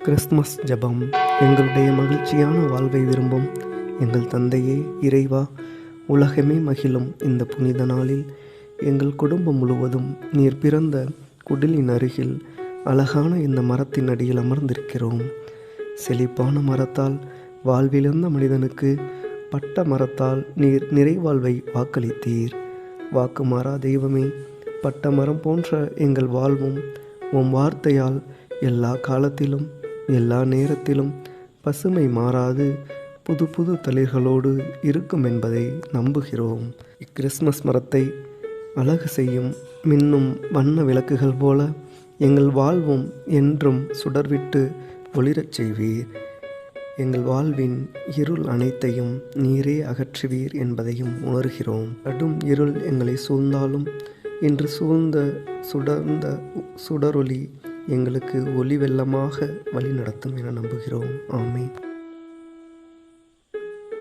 Christmas ஜெபம். எங்களுடைய மகிழ்ச்சியான வாழ்வை விரும்பும் எங்கள் தந்தையே இறைவா, உலகமே மகிழும் இந்த புனித நாளில் எங்கள் குடும்பம் முழுவதும் நீர் பிறந்த குடிலின் அருகில் அழகான இந்த மரத்தின் அடியில் அமர்ந்திருக்கிறோம். செழிப்பான மரத்தால் வாழ்விழந்த மனிதனுக்கு பட்ட மரத்தால் நீர் நிறைவாழ்வை வாக்களித்தீர். வாக்கு மாறா தெய்வமே, பட்ட மரம் போன்ற எங்கள் வாழ்வும் உம் வார்த்தையால் எல்லா காலத்திலும் எல்லா நேரத்திலும் பசுமை மாறாது புது புது தளிர்களோடு இருக்கும் என்பதை நம்புகிறோம். இக்கிறிஸ்மஸ் மரத்தை அழகு செய்யும் மின்னும் வண்ண விளக்குகள் போல எங்கள் வாழ்வும் என்றும் சுடர்விட்டு ஒளிரச் செய்வீர். எங்கள் வாழ்வின் இருள் அனைத்தையும் நீரே அகற்றுவீர் என்பதையும் உணர்கிறோம். கடும் இருள் எங்களை சூழ்ந்தாலும் இன்று சூழ்ந்த சுடர்ந்த சுடரொளி எங்களுக்கு ஒளி வெள்ளமாக வழி நடத்தும் என நம்புகிறோம். ஆமென்.